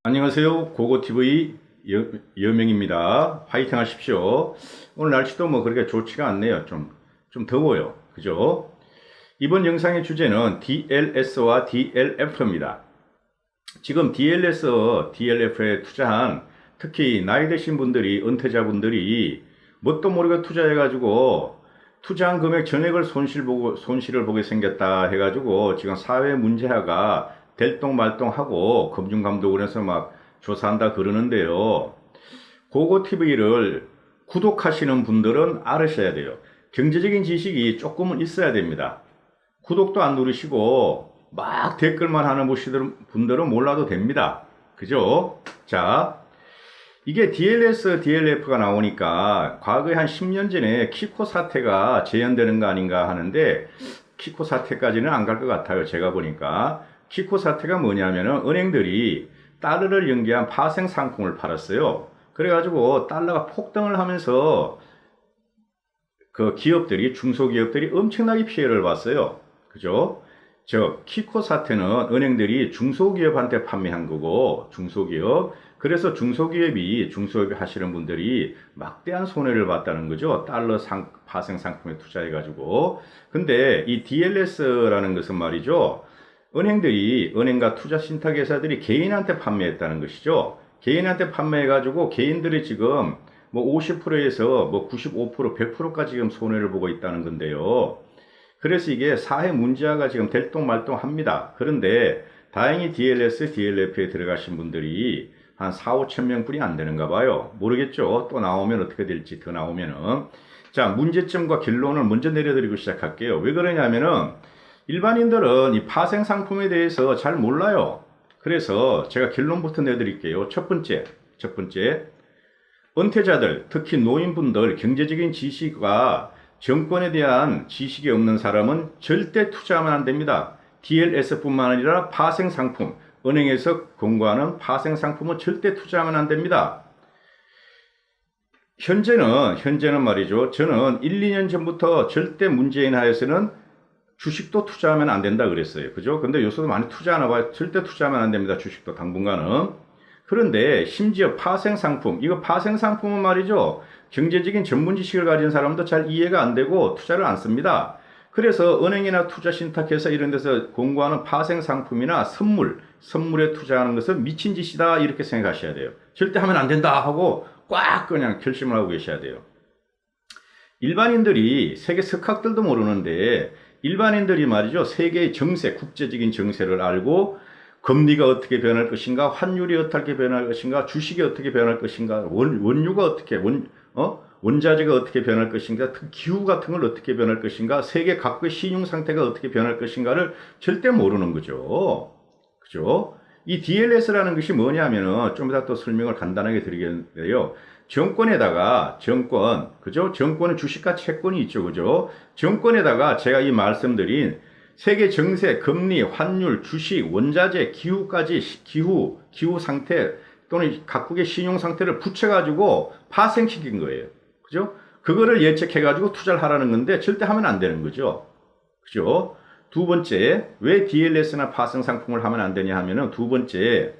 안녕하세요. 고고TV 여명입니다. 화이팅 하십시오. 오늘 날씨도 그렇게 좋지가 않네요. 좀 더워요. 그죠? 이번 영상의 주제는 DLS와 DLF입니다. 지금 DLS, DLF에 투자한 특히 나이 드신 분들이, 은퇴자분들이 뭣도 모르게 투자해가지고 투자한 금액 전액을 손실을 보게 생겼다 해가지고 지금 사회 문제화가 될똥말똥하고 금융감독원에서 막 조사한다 그러는데요. 고고TV를 구독하시는 분들은 알으셔야 돼요. 경제적인 지식이 조금은 있어야 됩니다. 구독도 안 누르시고 막 댓글만 하는 분들은 몰라도 됩니다. 그죠? 자, 이게 DLS, DLF가 나오니까 과거에 한 10년 전에 키코 사태가 재현되는 거 아닌가 하는데 키코 사태까지는 안 갈 것 같아요. 제가 보니까. 키코 사태가 뭐냐면은 은행들이 달러를 연계한 파생 상품을 팔았어요. 그래가지고 달러가 폭등을 하면서 그 기업들이, 중소기업들이 엄청나게 피해를 봤어요. 그죠? 키코 사태는 은행들이 중소기업한테 판매한 거고, 중소기업. 그래서 중소기업이 하시는 분들이 막대한 손해를 봤다는 거죠. 달러 파생 상품에 투자해가지고. 근데 이 DLS라는 것은 말이죠. 은행과 투자 신탁회사들이 개인한테 판매했다는 것이죠. 개인한테 판매해가지고 개인들이 지금 50%에서 95%, 100%까지 지금 손해를 보고 있다는 건데요. 그래서 이게 사회 문제화가 지금 될똥말똥합니다. 그런데 다행히 DLS, DLF에 들어가신 분들이 한 4, 5천 명뿐이 안 되는가 봐요. 모르겠죠. 또 나오면 어떻게 될지 더 나오면은. 자, 문제점과 결론을 먼저 내려드리고 시작할게요. 왜 그러냐면은 일반인들은 이 파생 상품에 대해서 잘 몰라요. 그래서 제가 결론부터 내드릴게요. 첫 번째. 은퇴자들, 특히 노인분들 경제적인 지식과 정권에 대한 지식이 없는 사람은 절대 투자하면 안 됩니다. DLS뿐만 아니라 파생 상품, 은행에서 공고하는 파생 상품은 절대 투자하면 안 됩니다. 현재는 말이죠. 저는 1, 2년 전부터 절대 문재인 하에서는 주식도 투자하면 안 된다 그랬어요. 그죠? 근데 요새도 많이 투자하나 봐요. 절대 투자하면 안 됩니다. 주식도 당분간은. 그런데 심지어 파생 상품, 이거 파생 상품은 말이죠. 경제적인 전문 지식을 가진 사람도 잘 이해가 안 되고 투자를 안 씁니다. 그래서 은행이나 투자 신탁회사 이런 데서 공고하는 파생 상품이나 선물에 투자하는 것은 미친 짓이다 이렇게 생각하셔야 돼요. 절대 하면 안 된다 하고 꽉 그냥 결심을 하고 계셔야 돼요. 일반인들이 세계 석학들도 모르는데 일반인들이 말이죠. 세계의 정세, 국제적인 정세를 알고 금리가 어떻게 변할 것인가, 환율이 어떻게 변할 것인가, 주식이 어떻게 변할 것인가, 원유가 어떻게, 원자재가 어떻게 변할 것인가, 기후 같은 걸 어떻게 변할 것인가, 세계 각국의 신용 상태가 어떻게 변할 것인가를 절대 모르는 거죠. 그죠? 이 DLS라는 것이 뭐냐면은 좀 이따 또 설명을 간단하게 드리겠는데요. 그죠? 정권은 주식과 채권이 있죠. 그죠? 정권에다가 제가 이 말씀드린 세계 정세, 금리, 환율, 주식, 원자재, 기후 상태 또는 각국의 신용 상태를 붙여가지고 파생시킨 거예요. 그죠? 그거를 예측해가지고 투자를 하라는 건데 절대 하면 안 되는 거죠. 그죠? 두 번째, 왜 DLS나 파생 상품을 하면 안 되냐 하면은 두 번째,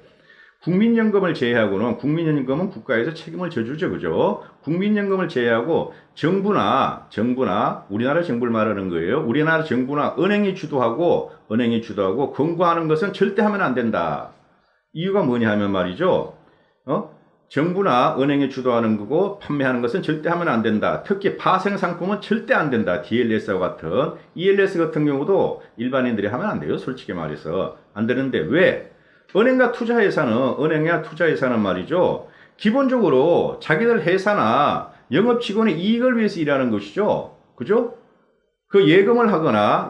국민연금을 제외하고는 국민연금은 국가에서 책임을 져주죠. 그죠? 국민연금을 제외하고 정부나 우리나라 정부를 말하는 거예요. 우리나라 정부나 은행이 주도하고 권고하는 것은 절대 하면 안 된다. 이유가 뭐냐 하면 말이죠. 정부나 은행이 주도하는 거고 판매하는 것은 절대 하면 안 된다. 특히 파생 상품은 절대 안 된다. DLS와 같은 ELS 같은 경우도 일반인들이 하면 안 돼요. 솔직히 말해서 안 되는데 왜? 은행이나 투자회사는 말이죠. 기본적으로 자기들 회사나 영업 직원의 이익을 위해서 일하는 것이죠. 그죠? 그 예금을 하거나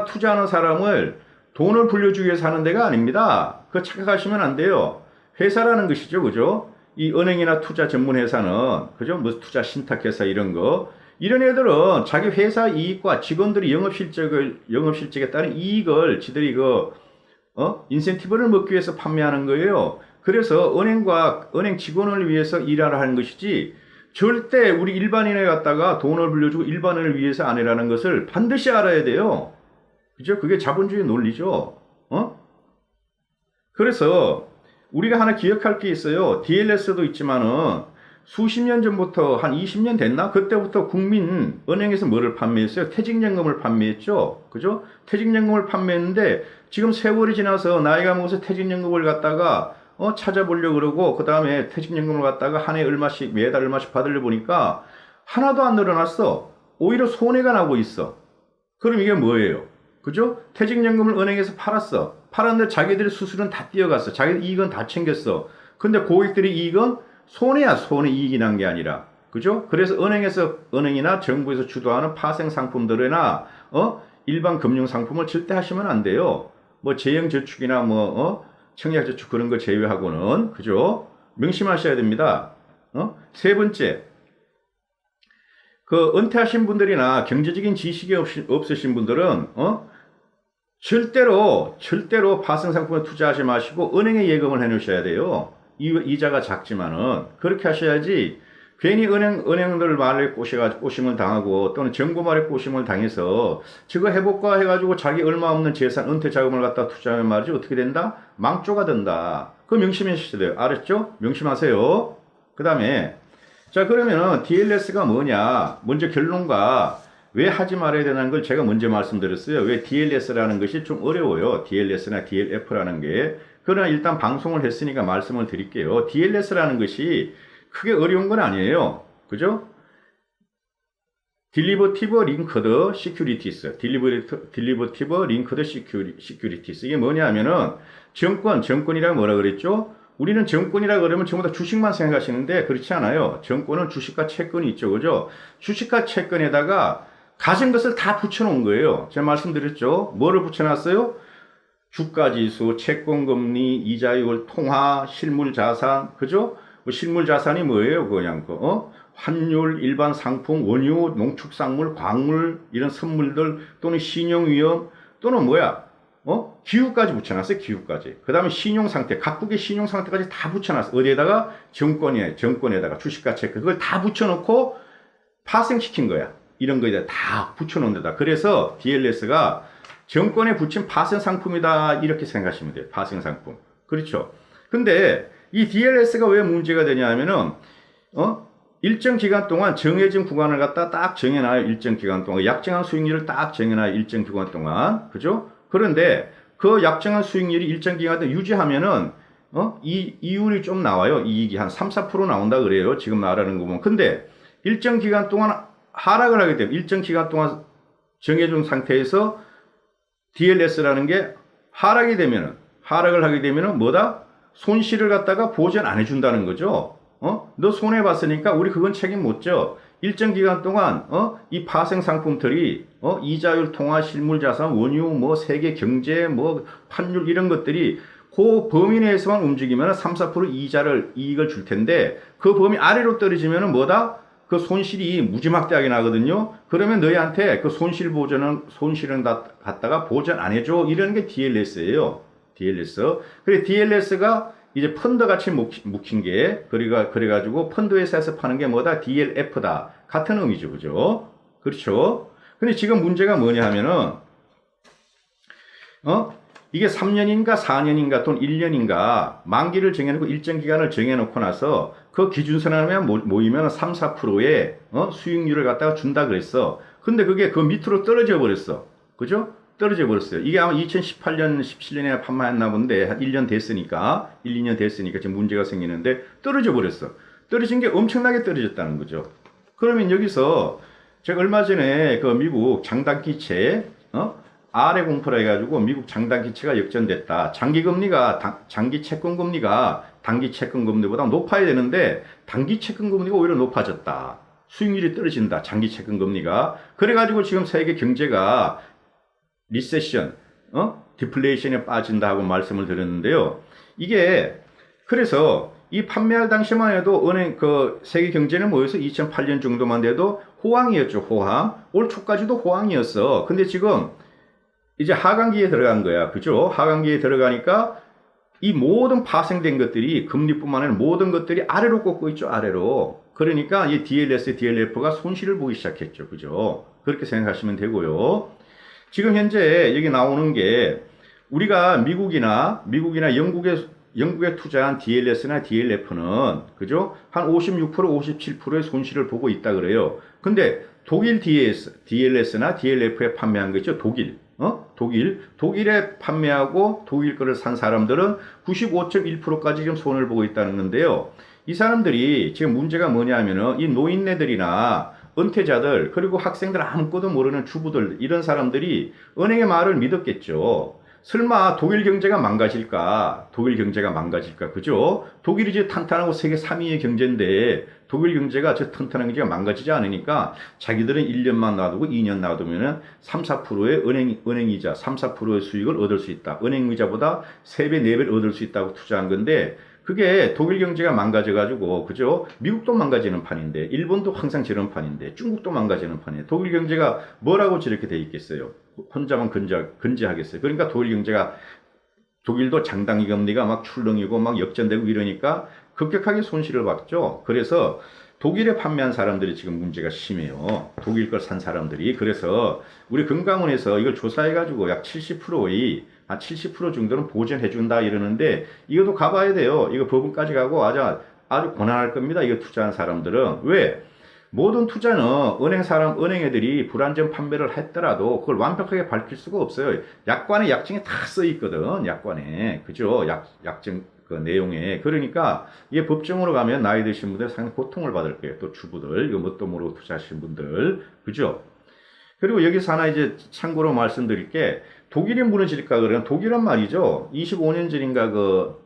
투자하는 사람을 돈을 불려주기 위해서 하는 데가 아닙니다. 그거 착각하시면 안 돼요. 회사라는 것이죠. 그죠? 이 은행이나 투자 전문 회사는, 그죠? 뭐 투자 신탁회사 이런 애들은 자기 회사 이익과 직원들이 영업실적에 따른 이익을 지들이 인센티브를 먹기 위해서 판매하는 거예요. 그래서 은행 직원을 위해서 일하라 하는 것이지 절대 우리 일반인에 갖다가 돈을 불려주고 일반인을 위해서 안 해라는 것을 반드시 알아야 돼요. 그죠? 그게 자본주의 논리죠. 그래서 우리가 하나 기억할 게 있어요. DLS도 있지만은 수십 년 전부터 한 20년 됐나? 그때부터 국민은행에서 뭐를 판매했어요? 퇴직연금을 판매했죠. 그죠? 퇴직연금을 판매했는데 지금 세월이 지나서 나이가 먹어서 퇴직연금을 갖다가 찾아보려고 그러고 그 다음에 퇴직연금을 갖다가 한 해 얼마씩 매달 얼마씩 받으려 보니까 하나도 안 늘어났어. 오히려 손해가 나고 있어. 그럼 이게 뭐예요? 그죠? 퇴직연금을 은행에서 팔았어. 팔았는데 자기들의 수수료는 다 뛰어갔어. 자기 이익은 다 챙겼어. 근데 고객들이 이익은 손해야, 손해. 이익이 난 게 아니라. 그죠? 그래서 은행이나 정부에서 주도하는 파생 상품들이나, 일반 금융 상품을 절대 하시면 안 돼요. 뭐, 재형저축이나 청약저축 그런 거 제외하고는. 그죠? 명심하셔야 됩니다. 세 번째. 그, 은퇴하신 분들이나 경제적인 지식이 없으신 분들은, 절대로 파생 상품에 투자하지 마시고, 은행에 예금을 해 놓으셔야 돼요. 이자가 작지만은 그렇게 하셔야지 괜히 은행들 말에 꼬심을 당하고 또는 정부 말에 꼬심을 당해서 저거 해볼까 해가지고 자기 얼마 없는 재산 은퇴 자금을 갖다 투자하면 말이지 어떻게 된다? 망조가 된다. 그거 명심하셔야 돼요. 알았죠? 명심하세요. 그 다음에 자 그러면은 DLS가 뭐냐? 먼저 결론과 왜 하지 말아야 되는 걸 제가 먼저 말씀드렸어요. 왜 DLS라는 것이 좀 어려워요. DLS나 DLF라는 게. 그러나 일단 방송을 했으니까 말씀을 드릴게요. DLS라는 것이 크게 어려운 건 아니에요. 그죠? Derivative Linked Securities. Derivative Linked Securities. 이게 뭐냐 하면은 정권이라 뭐라 그랬죠? 우리는 정권이라 그러면 전부 다 주식만 생각하시는데 그렇지 않아요. 정권은 주식과 채권이 있죠. 그죠? 주식과 채권에다가 가진 것을 다 붙여놓은 거예요. 제가 말씀드렸죠? 뭐를 붙여놨어요? 주가지수, 채권금리, 이자율, 통화, 실물자산, 그죠? 실물자산이 뭐예요? 그냥, 환율, 일반 상품, 원유, 농축산물, 광물, 이런 선물들, 또는 신용위험, 또는 기후까지 붙여놨어요, 기후까지. 그 다음에 신용상태, 각국의 신용상태까지 다 붙여놨어요. 어디에다가? 정권에다가 주식과 채권, 그걸 다 붙여놓고 파생시킨 거야. 이런 거에다 다 붙여놓은 데다. 그래서 DLS가 정권에 붙인 파생 상품이다 이렇게 생각하시면 돼요. 파생 상품. 그렇죠. 근데 이 DLS가 왜 문제가 되냐 하면은 일정 기간 동안 정해진 구간을 갖다 딱 정해놔요. 일정 기간 동안 약정한 수익률을 딱 정해놔요. 일정 기간 동안. 그죠? 그런데 그 약정한 수익률이 일정 기간 동안 유지하면은 이율이 좀 나와요. 이익이 한 3, 4% 나온다 그래요. 지금 말하는 거 보면. 근데 일정 기간 동안 하락을 하게 되면 일정 기간 동안 정해준 상태에서 DLS라는 게 하락을 하게 되면은 뭐다? 손실을 갖다가 보전 안 해준다는 거죠. 너 손해봤으니까 우리 그건 책임 못 져. 일정 기간 동안, 이 파생 상품들이, 이자율, 통화, 실물자산, 원유, 세계 경제, 환율 이런 것들이 그 범위 내에서만 움직이면 3, 4% 이익을 줄 텐데 그 범위 아래로 떨어지면은 뭐다? 그 손실이 무지막지하게 나거든요. 그러면 너희한테 그 손실은 갖다가 보전 안 해줘. 이런 게 DLS예요. DLS. 그래 DLS가 이제 펀드 같이 묵힌 게 그래가지고 펀드 회사에서 파는 게 뭐다? DLF다. 같은 의미죠, 그죠? 그렇죠. 근데 지금 문제가 뭐냐 하면은 이게 3년인가 4년인가 또는 1년인가 만기를 정해놓고 일정 기간을 정해놓고 나서 그 기준선에 모이면 3, 4%의 수익률을 갖다가 준다 그랬어. 근데 그게 그 밑으로 떨어져 버렸어. 그죠? 떨어져 버렸어요. 이게 아마 2018년, 17년에 판매했나 본데 한 1년 됐으니까 1, 2년 됐으니까 지금 문제가 생기는데 떨어져 버렸어. 떨어진 게 엄청나게 떨어졌다는 거죠. 그러면 여기서 제가 얼마 전에 그 미국 장단기채 아래 공포라 해가지고 미국 장단기채가 역전됐다. 장기 채권금리가 단기 채권금리보다 높아야 되는데 단기 채권금리가 오히려 높아졌다. 수익률이 떨어진다. 장기 채권금리가. 그래가지고 지금 세계 경제가 리세션, 디플레이션에 빠진다 하고 말씀을 드렸는데요. 이게 그래서 이 판매할 당시만 해도 세계 경제는 모여서 2008년 정도만 돼도 호황이었죠. 호황. 올 초까지도 호황이었어. 근데 지금 이제 하강기에 들어간 거야. 그죠? 하강기에 들어가니까 이 모든 파생된 것들이 금리뿐만 아니라 모든 것들이 아래로 꺾고 있죠. 아래로. 그러니까 이 DLS, DLF가 손실을 보기 시작했죠. 그죠? 그렇게 생각하시면 되고요. 지금 현재 여기 나오는 게 우리가 미국이나 영국에 투자한 DLS나 DLF는 그죠? 한 56%, 57%의 손실을 보고 있다 그래요. 근데 독일 DLS나 DLF에 판매한 거 있죠? 독일에 판매하고 독일 거를 산 사람들은 95.1%까지 지금 손을 보고 있다는 건데요. 이 사람들이 지금 문제가 뭐냐면은 이 노인네들이나 은퇴자들 그리고 학생들 아무것도 모르는 주부들 이런 사람들이 은행의 말을 믿었겠죠. 설마 독일 경제가 망가질까? 독일 경제가 망가질까? 그죠? 독일이 이제 탄탄하고 세계 3위의 경제인데 독일 경제가 저 튼튼한 경제가 망가지지 않으니까 자기들은 1년만 놔두고 2년 놔두면은 3, 4%의 은행이자 3, 4%의 수익을 얻을 수 있다. 은행이자보다 3배, 4배를 얻을 수 있다고 투자한 건데 그게 독일 경제가 망가져가지고, 그죠? 미국도 망가지는 판인데, 일본도 항상 저런 판인데, 중국도 망가지는 판이에요. 독일 경제가 뭐라고 저렇게 돼 있겠어요? 혼자만 건재하겠어요. 그러니까 독일도 장단기 금리가 막 출렁이고 막 역전되고 이러니까 급격하게 손실을 봤죠. 그래서 독일에 판매한 사람들이 지금 문제가 심해요. 독일 걸 산 사람들이. 그래서 우리 금감원에서 이걸 조사해가지고 약 70%의 한 70% 정도는 보전해준다 이러는데 이것도 가봐야 돼요. 이거 법원까지 가고 아주 고난할 겁니다. 이거 투자한 사람들은. 왜? 모든 투자는 은행 애들이 불안전 판매를 했더라도 그걸 완벽하게 밝힐 수가 없어요. 약관에 약정이 다 써 있거든. 약관에. 그죠? 약정 그 내용에. 그러니까 이게 법정으로 가면 나이 드신 분들 상당히 고통을 받을 거예요. 또 주부들, 이거 뭣도 모르고 투자하신 분들. 그죠? 그리고 여기서 하나 이제 참고로 말씀드릴 게 독일이 무너질까 그러면 독일은 말이죠. 25년 전인가 그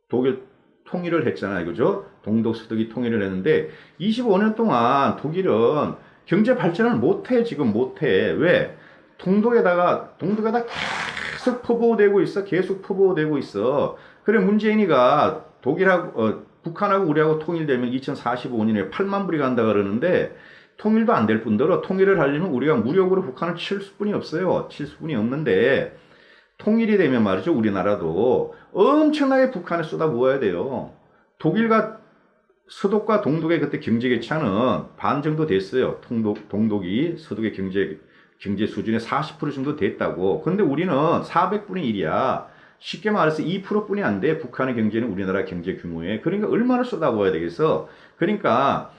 독일 통일을 했잖아요. 그죠? 동독 서독이 통일을 했는데 25년 동안 독일은 경제 발전을 못해. 지금 못해. 왜? 동독에다가 계속 퍼부어대고 있어. 계속 퍼부어대고 있어. 그래 문재인이가 북한하고 우리하고 통일되면 2045년에 8만 불이 간다 그러는데 통일도 안 될 뿐더러 통일을 하려면 우리가 무력으로 북한을 칠 수뿐이 없어요. 칠 수뿐이 없는데 통일이 되면 말이죠. 우리나라도 엄청나게 북한에 쏟아부어야 돼요. 독일과 서독과 동독의 그때 경제 격차는 반 정도 됐어요. 동독이 서독의 경제 수준의 40% 정도 됐다고. 근데 우리는 400분의 1이야. 쉽게 말해서 2%뿐이 안 돼. 북한의 경제는 우리나라 경제 규모에. 그러니까 얼마나 쏟아부어야 되겠어. 그러니까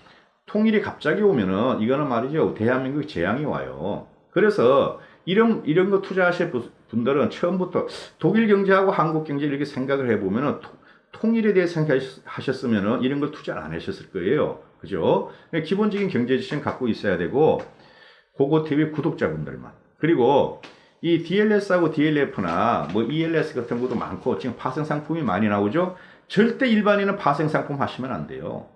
통일이 갑자기 오면은 이거는 말이죠. 대한민국 재앙이 와요. 그래서 이런 거 투자하실 분들은 처음부터 독일 경제하고 한국 경제 이렇게 생각을 해보면은 통일에 대해 생각하셨으면은 이런 걸 투자를 안 하셨을 거예요. 그죠? 기본적인 경제 지식은 갖고 있어야 되고, 고고TV 구독자분들만. 그리고 이 DLS하고 DLF나 뭐 ELS 같은 것도 많고 지금 파생 상품이 많이 나오죠? 절대 일반인은 파생 상품 하시면 안 돼요.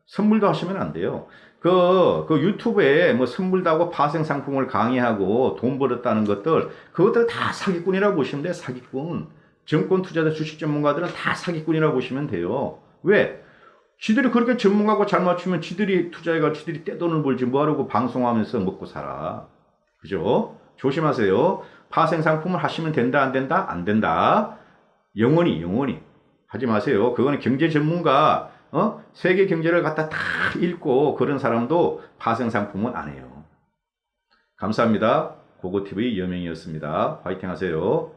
선물도 하시면 안 돼요. 그 유튜브에 뭐 선물도 하고 파생 상품을 강의하고 돈 벌었다는 그것들 다 사기꾼이라고 보시면 돼요. 사기꾼. 증권 투자자 주식 전문가들은 다 사기꾼이라고 보시면 돼요. 왜? 지들이 그렇게 전문가고 잘 맞추면 지들이 투자해가 지들이 떼돈을 벌지 뭐하려고 방송하면서 먹고 살아. 그죠? 조심하세요. 파생 상품을 하시면 된다, 안 된다? 안 된다. 영원히 하지 마세요. 그거는 경제 전문가, 세계 경제를 갖다 다 읽고 그런 사람도 파생 상품은 안 해요. 감사합니다. 고고TV 여명이었습니다. 화이팅 하세요.